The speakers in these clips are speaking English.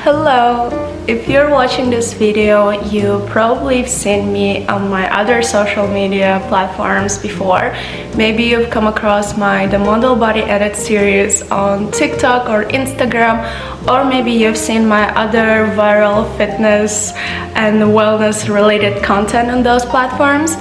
Hello! If you're watching this video, you probably have seen me on my other social media platforms before. Maybe you've come across the Model Body Edit series on TikTok or Instagram, or maybe you've seen my other viral fitness and wellness related content on those platforms.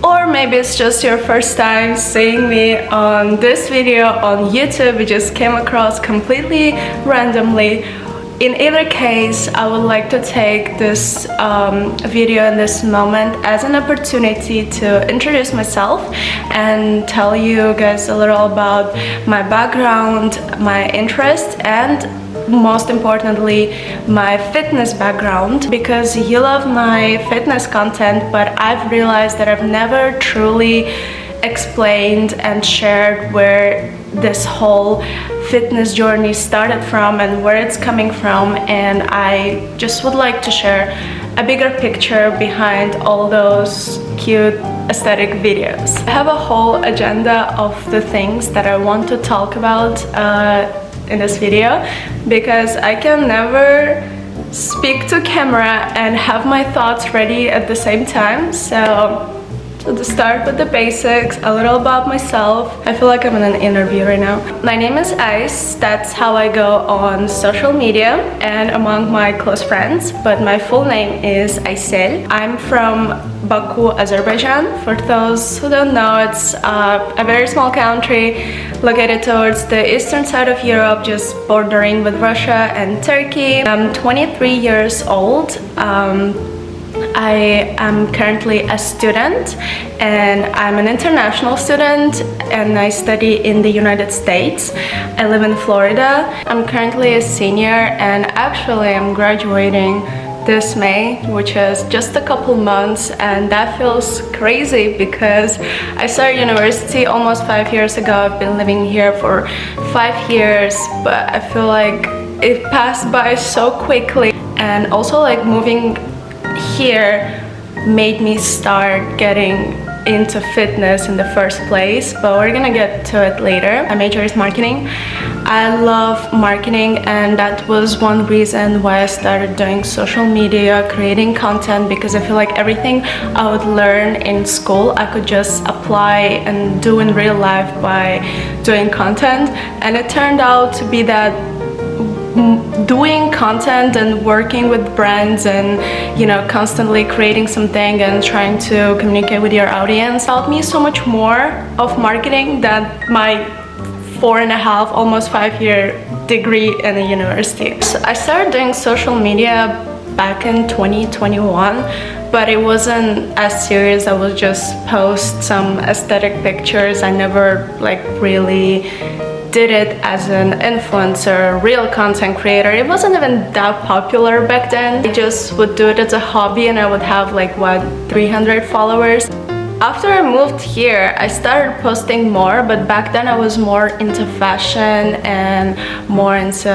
Or maybe it's just your first time seeing me on this video on YouTube. You just came across completely randomly. In either case, I would like to take this video and this moment as an opportunity to introduce myself and tell you guys a little about my background, my interests, and most importantly, my fitness background, because you love my fitness content, but I've realized that I've never truly explained and shared where this whole fitness journey started from and where it's coming from, and I just would like to share a bigger picture behind all those cute aesthetic videos. I have a whole agenda of the things that I want to talk about in this video, because I can never speak to camera and have my thoughts ready at the same time. So to start with the basics, a little about myself. I feel like I'm in an interview right now. My name is Ice. That's how I go on social media and among my close friends, but my full name is Aysel. I'm from Baku, Azerbaijan. For those who don't know, it's a very small country located towards the eastern side of Europe, just bordering with Russia and Turkey. I'm 23 years old. I am currently a student, and I'm an international student, and I study in the United States. I live in Florida. I'm currently a senior, and actually I'm graduating this May, which is just a couple months, and that feels crazy because I started university almost 5 years ago. I've been living here for 5 years, but I feel like it passed by so quickly. And also, like, moving here made me start getting into fitness in the first place, but we're gonna get to it later. My major is marketing. I love marketing, and that was one reason why I started doing social media, creating content, because I feel like everything I would learn in school I could just apply and do in real life by doing content. And it turned out to be that doing content and working with brands and constantly creating something and trying to communicate with your audience taught me so much more of marketing than my 4.5, almost 5-year degree in the university. So I started doing social media back in 2021, but it wasn't as serious. I would just post some aesthetic pictures. I never really did it as an influencer, real content creator. It wasn't even that popular back then. I just would do it as a hobby, and I would have 300 followers. After I moved here, I started posting more, but back then I was more into fashion and more into,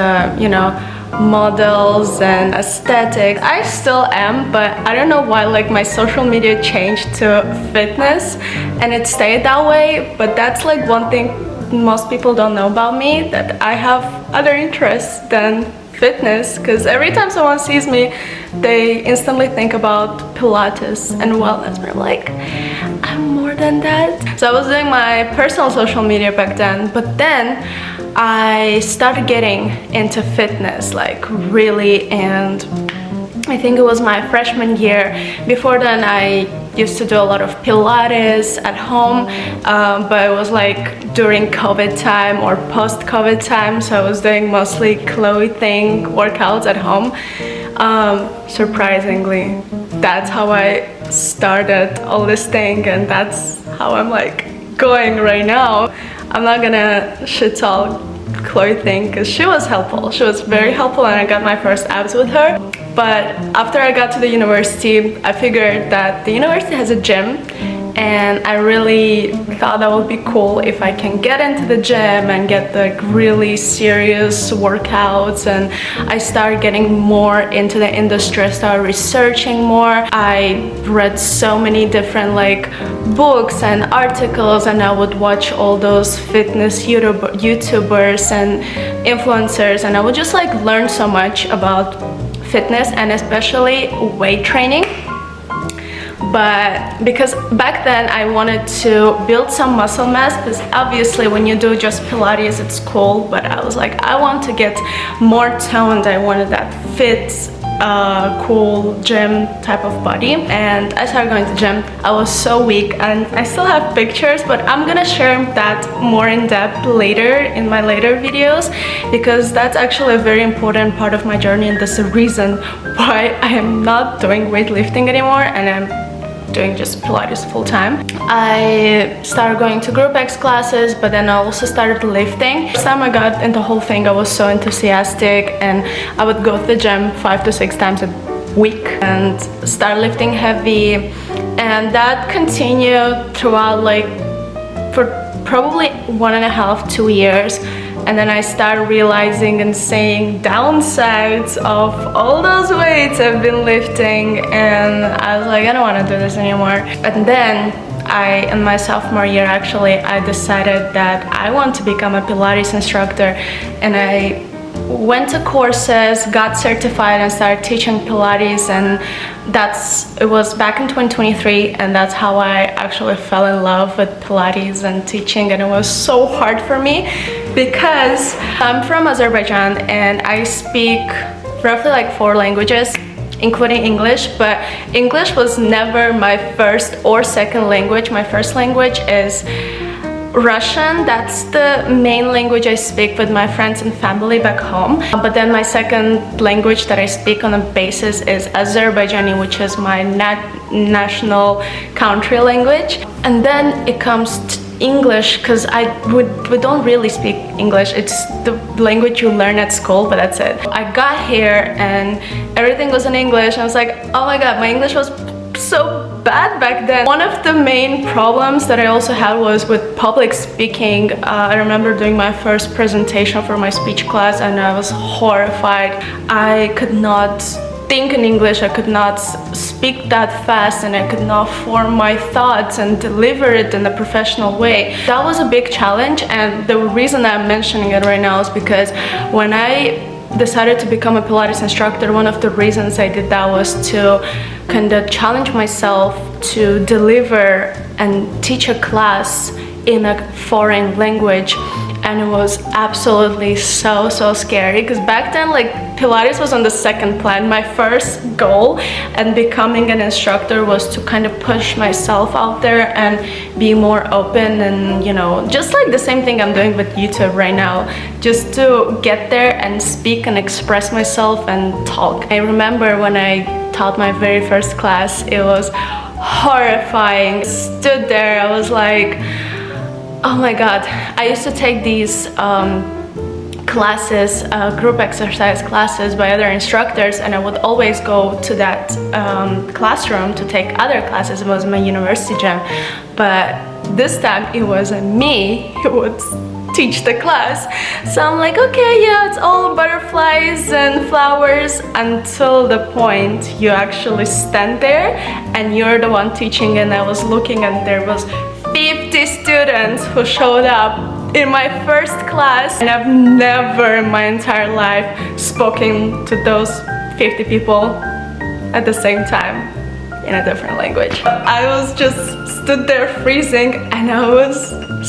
models and aesthetics. I still am, but I don't know why my social media changed to fitness, and it stayed that way. But that's one thing most people don't know about me, that I have other interests than fitness, because every time someone sees me, they instantly think about Pilates and wellness. But I'm like, I'm more than that. So I was doing my personal social media back then, but then I started getting into fitness really, and I think it was my freshman year. Before then, I used to do a lot of Pilates at home, but it was during COVID time or post-COVID time, so I was doing mostly clothing workouts at home. Surprisingly, that's how I started all this thing, and that's how I'm going right now. I'm not gonna shit talk clothing, because she was helpful. She was very helpful, and I got my first abs with her. But after I got to the university, I figured that the university has a gym, and I really thought that would be cool if I can get into the gym and get like really serious workouts. And I started getting more into the industry. I started researching more. I read so many different like books and articles, and I would watch all those fitness YouTubers and influencers, and I would just like learn so much about fitness and especially weight training. But because back then I wanted to build some muscle mass, because obviously when you do just Pilates it's cool, but I was like, I want to get more toned. I wanted that fit, cool gym type of body. And I started going to gym. I was so weak, and I still have pictures, but I'm gonna share that more in depth later in my later videos, because that's actually a very important part of my journey, and that's the reason why I am not doing weightlifting anymore and I'm doing just Pilates full-time. I started going to group X classes, but then I also started lifting. First time I got into the whole thing, I was so enthusiastic, and I would go to the gym 5 to 6 times a week and start lifting heavy, and that continued throughout like for probably 1.5 to 2 years. And then I started realizing and saying downsides of all those weights I've been lifting, and I was like, I don't want to do this anymore. And then in my sophomore year actually, I decided that I want to become a Pilates instructor, and I went to courses, got certified, and started teaching Pilates. And it was back in 2023, and that's how I actually fell in love with Pilates and teaching. And it was so hard for me because I'm from Azerbaijan and I speak roughly like 4 languages, including English, but English was never my first or second language. My first language is Russian. That's the main language I speak with my friends and family back home. But then my second language that I speak on a basis is Azerbaijani, which is my national country language. And then it comes to English, because we don't really speak English. It's the language you learn at school, but that's it. I got here and everything was in English. I was like, oh my god, my English was so bad back then. One of the main problems that I also had was with public speaking. I remember doing my first presentation for my speech class and I was horrified. I could not think in English, I could not speak that fast, and I could not form my thoughts and deliver it in a professional way. That was a big challenge, and the reason I'm mentioning it right now is because when I decided to become a Pilates instructor, one of the reasons I did that was to kind of challenge myself to deliver and teach a class in a foreign language. And it was absolutely so scary, because back then like Pilates was on the second plan. My first goal and becoming an instructor was to kind of push myself out there and be more open, and you know, just like the same thing I'm doing with YouTube right now, just to get there and speak and express myself and talk. I remember when I taught my very first class, it was horrifying. I stood there, I was like, oh my god. I used to take these classes, group exercise classes by other instructors, and I would always go to that classroom to take other classes. It was my university gym, but this time it wasn't me who would teach the class. So I'm like, okay, yeah, it's all butterflies and flowers, until the point you actually stand there and you're the one teaching. And I was looking and there was 50 students who showed up in my first class, and I've never in my entire life spoken to those 50 people at the same time in a different language. I was just stood there freezing, and I was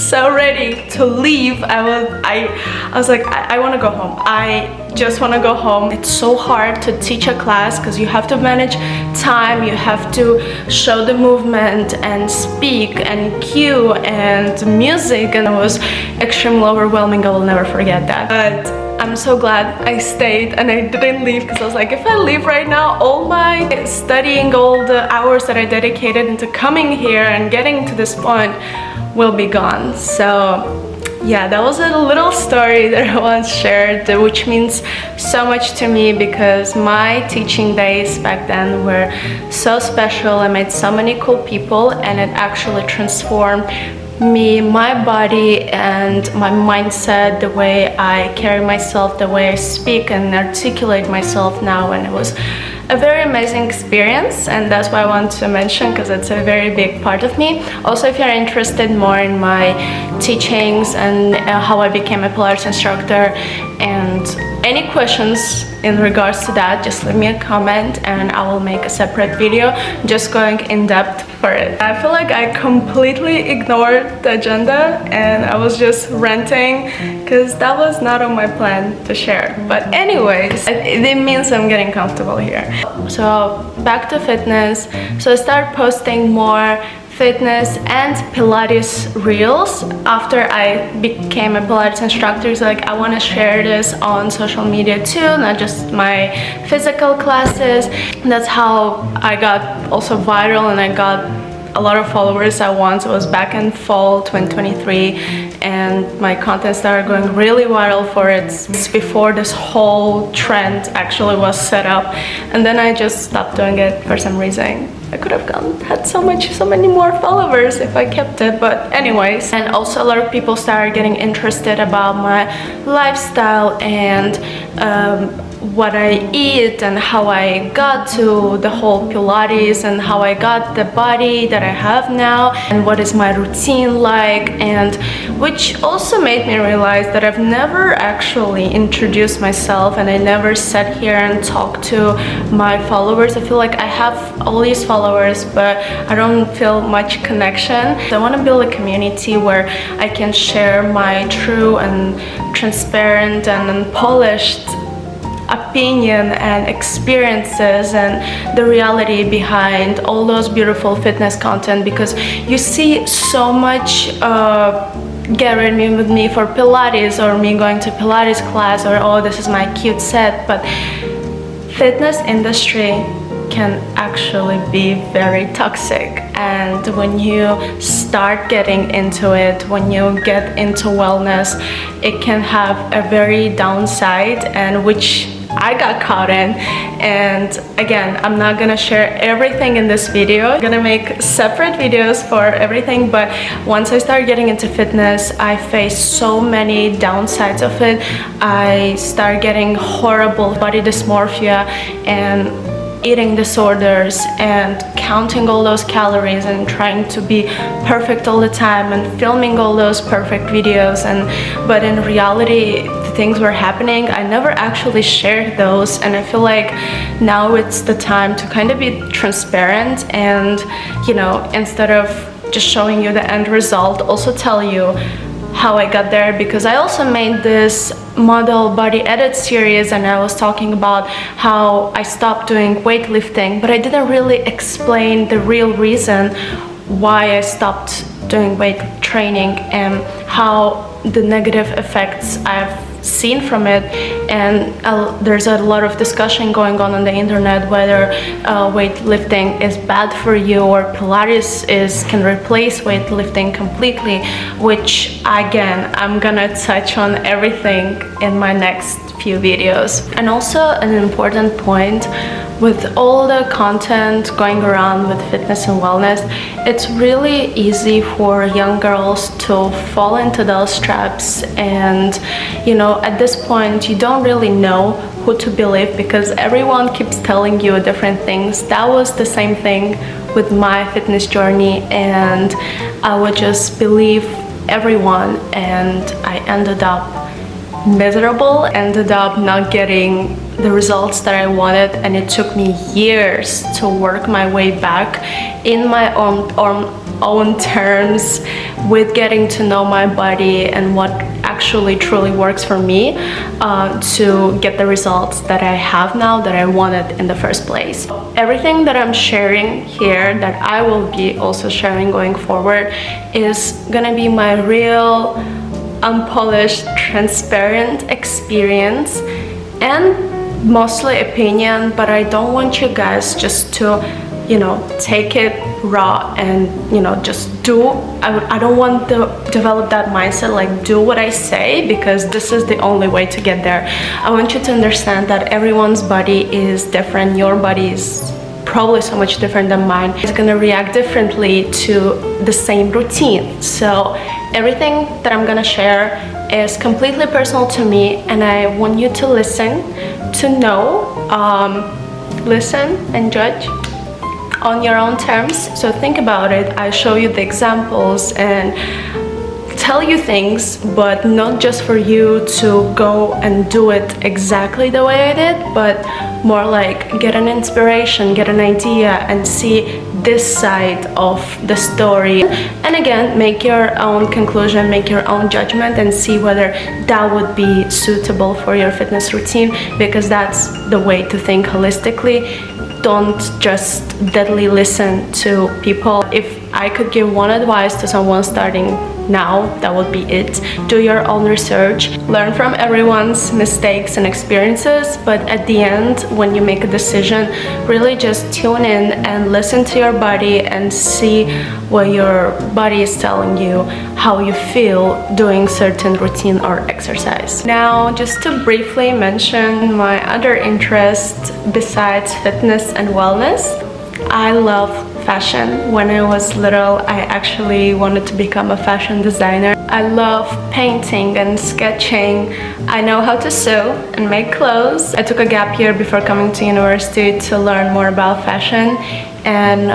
so ready to leave. I was like, I want to go home. I just want to go home. It's so hard to teach a class because you have to manage time, you have to show the movement and speak and cue and music, and it was extremely overwhelming. I will never forget that. But I'm so glad I stayed and I didn't leave, because I was like, if I leave right now, all my studying, all the hours that I dedicated into coming here and getting to this point will be gone. So yeah, that was a little story that I once shared, which means so much to me because my teaching days back then were so special. I met so many cool people, and it actually transformed me, my body, and my mindset, the way I carry myself, the way I speak and articulate myself now. And it was a very amazing experience, and that's why I want to mention, because it's a very big part of me. Also, if you're interested more in my teachings and how I became a Pilates instructor and any questions in regards to that, just leave me a comment and I will make a separate video just going in depth for it. I feel like I completely ignored the agenda and I was just ranting because that was not on my plan to share. But anyways, it means I'm getting comfortable here. So back to fitness. So I started posting more fitness and Pilates reels after I became a Pilates instructor. So like, I want to share this on social media too, not just my physical classes. And that's how I got also viral and I got a lot of followers at once. It was back in fall 2023 and my content started going really viral for it. It's before this whole trend actually was set up, and then I just stopped doing it for some reason. I could have had so many more followers if I kept it, but anyways. And also a lot of people started getting interested about my lifestyle and what I eat and how I got to the whole Pilates and how I got the body that I have now and what is my routine like, and which also made me realize that I've never actually introduced myself and I never sat here and talked to my followers. I feel like I have all these followers but I don't feel much connection. So I want to build a community where I can share my true and transparent and unpolished opinion and experiences and the reality behind all those beautiful fitness content, because you see so much get ready with me for Pilates or me going to Pilates class or oh this is my cute set, but fitness industry can actually be very toxic. And when you start getting into it, when you get into wellness, it can have a very downside, and which I got caught in. And again, I'm not gonna share everything in this video. I'm gonna make separate videos for everything, but once I started getting into fitness, I faced so many downsides of it. I started getting horrible body dysmorphia and eating disorders and counting all those calories and trying to be perfect all the time and filming all those perfect videos, but in reality the things were happening. I never actually shared those, and I feel like now it's the time to kind of be transparent and, you know, instead of just showing you the end result, also tell you how I got there, because I also made this model body edit series and I was talking about how I stopped doing weightlifting, but I didn't really explain the real reason why I stopped doing weight training and how the negative effects I've seen from it. And there's a lot of discussion going on the internet whether weightlifting is bad for you or Pilates can replace weightlifting completely, which again I'm gonna touch on everything in my next few videos. And also an important point, with all the content going around with fitness and wellness, it's really easy for young girls to fall into those traps. And you know, at this point you don't really know who to believe because everyone keeps telling you different things. That was the same thing with my fitness journey, and I would just believe everyone, and I ended up miserable, ended up not getting the results that I wanted, and it took me years to work my way back in my own terms with getting to know my body and what actually truly works for me to get the results that I have now, that I wanted in the first place. Everything that I'm sharing here, that I will be also sharing going forward, is gonna be my real unpolished, transparent experience and mostly opinion, but I don't want you guys just to you know, take it raw and, you know, just do. I don't want to develop that mindset, like do what I say, because this is the only way to get there. I want you to understand that everyone's body is different. Your body is probably so much different than mine. It's gonna react differently to the same routine. So everything that I'm gonna share is completely personal to me, and I want you to listen, to know, listen and judge on your own terms. So think about it. I show you the examples and tell you things, but not just for you to go and do it exactly the way I did, but more like get an inspiration, get an idea, and see this side of the story. And again, make your own conclusion, make your own judgment, and see whether that would be suitable for your fitness routine, because that's the way to think holistically. Don't just deadly listen to people. If I could give one advice to someone starting now, that would be it. Do your own research, learn from everyone's mistakes and experiences, but at the end, when you make a decision, really just tune in and listen to your body and see what your body is telling you, how you feel doing certain routine or exercise. Now, just to briefly mention my other interests besides fitness and wellness, I love fashion. When I was little, I actually wanted to become a fashion designer. I love painting and sketching. I know how to sew and make clothes. I took a gap year before coming to university to learn more about fashion, and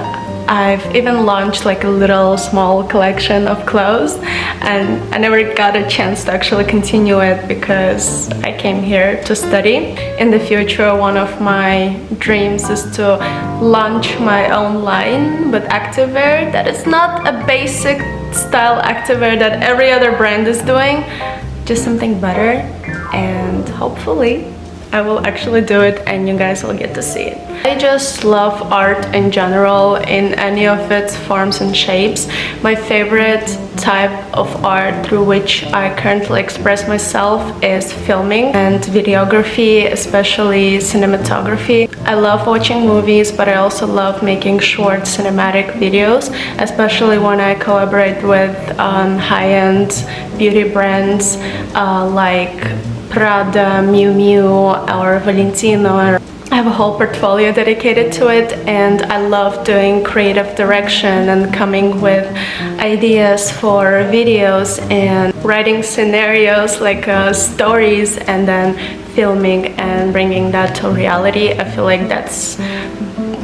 I've even launched like a little small collection of clothes, and I never got a chance to actually continue it because I came here to study. In the future, one of my dreams is to launch my own line with activewear that is not a basic style activewear that every other brand is doing, just something better, and hopefully I will actually do it and you guys will get to see it. I just love art in general, in any of its forms and shapes. My favorite type of art through which I currently express myself is filming and videography, especially cinematography. I love watching movies, but I also love making short cinematic videos, especially when I collaborate with high-end beauty brands like Prada, Miu Miu, or Valentino. I have a whole portfolio dedicated to it, and I love doing creative direction and coming with ideas for videos and writing scenarios like stories, and then filming and bringing that to reality. I feel like that's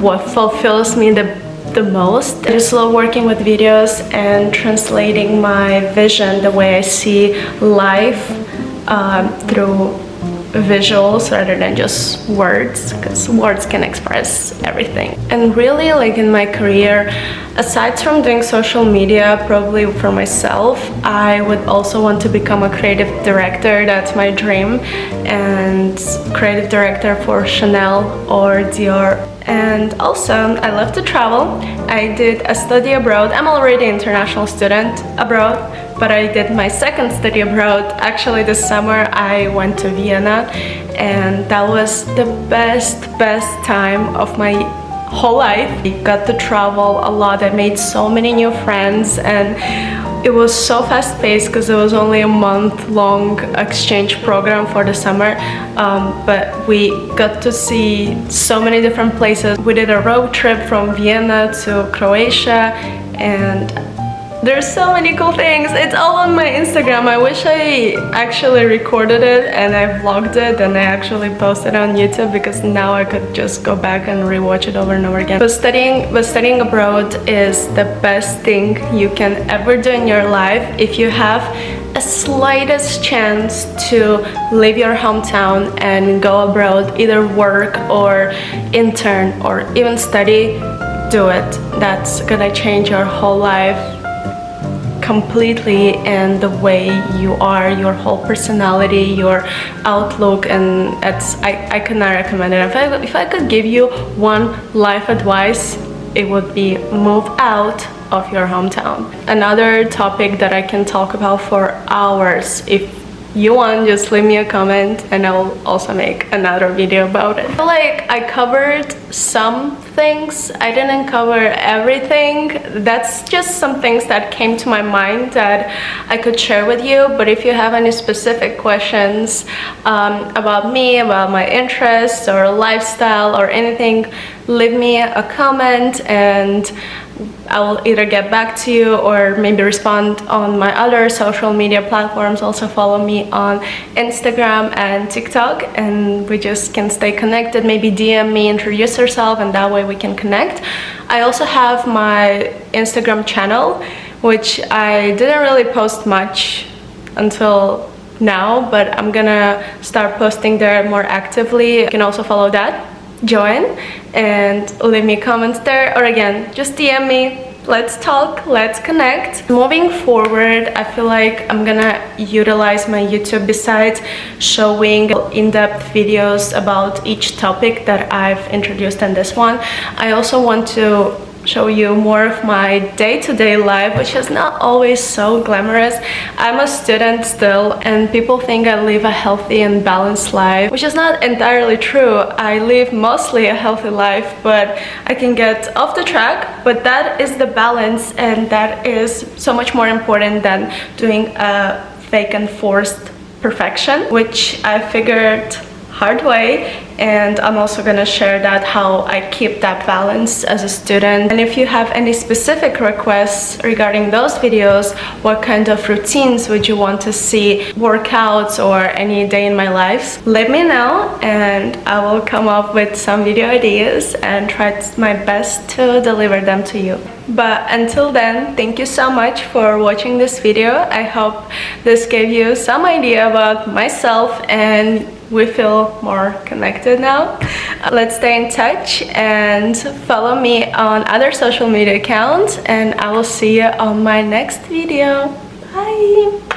what fulfills me the most. I just love working with videos and translating my vision, the way I see life, through visuals rather than just words, because words can express everything. And really, like in my career, aside from doing social media, probably for myself, I would also want to become a creative director. That's my dream, and creative director for Chanel or Dior. And also, I love to travel. I did a study abroad. I'm already an international student abroad, but I did my second study abroad. Actually, this summer I went to Vienna, and that was the best time of my whole life. I got to travel a lot. I made so many new friends, and it was so fast-paced because it was only a month-long exchange program for the summer, but we got to see so many different places. We did a road trip from Vienna to Croatia, and there's so many cool things. It's all on my Instagram. I wish I actually recorded it and I vlogged it and I actually posted it on YouTube, because now I could just go back and rewatch it over and over again. But studying abroad is the best thing you can ever do in your life. If you have a slightest chance to leave your hometown and go abroad, either work or intern or even study, do it. That's gonna change your whole life completely, and the way you are, your whole personality, your outlook, and I could not recommend it. If I could give you one life advice, it would be move out of your hometown. Another topic that I can talk about for hours, if you want, just leave me a comment and I'll also make another video about it. I feel like I covered some things. I didn't cover everything. That's just some things that came to my mind that I could share with you. But if you have any specific questions about me, about my interests or lifestyle or anything, leave me a comment and I will either get back to you or maybe respond on my other social media platforms. Also follow me on Instagram and TikTok and we just can stay connected. Maybe DM me, introduce yourself, and that way we can connect. I also have my Instagram channel, which I didn't really post much until now, but I'm gonna start posting there more actively. You can also follow that. Join and leave me comments there, or again, just DM me. Let's talk, let's connect. Moving forward, I feel like I'm gonna utilize my YouTube besides showing in-depth videos about each topic that I've introduced in this one. I also want to show you more of my day-to-day life, which is not always so glamorous. I'm a student still, and people think I live a healthy and balanced life, which is not entirely true. I live mostly a healthy life, but I can get off the track. But that is the balance, and that is so much more important than doing a fake and forced perfection, which I figured hard way, and I'm also gonna share that how I keep that balance as a student. And if you have any specific requests regarding those videos, what kind of routines would you want to see, workouts or any day in my life, let me know and I will come up with some video ideas and try my best to deliver them to you. But until then, thank you so much for watching this video. I hope this gave you some idea about myself and we feel more connected now. Let's stay in touch and follow me on other social media accounts, and I will see you on my next video. Bye!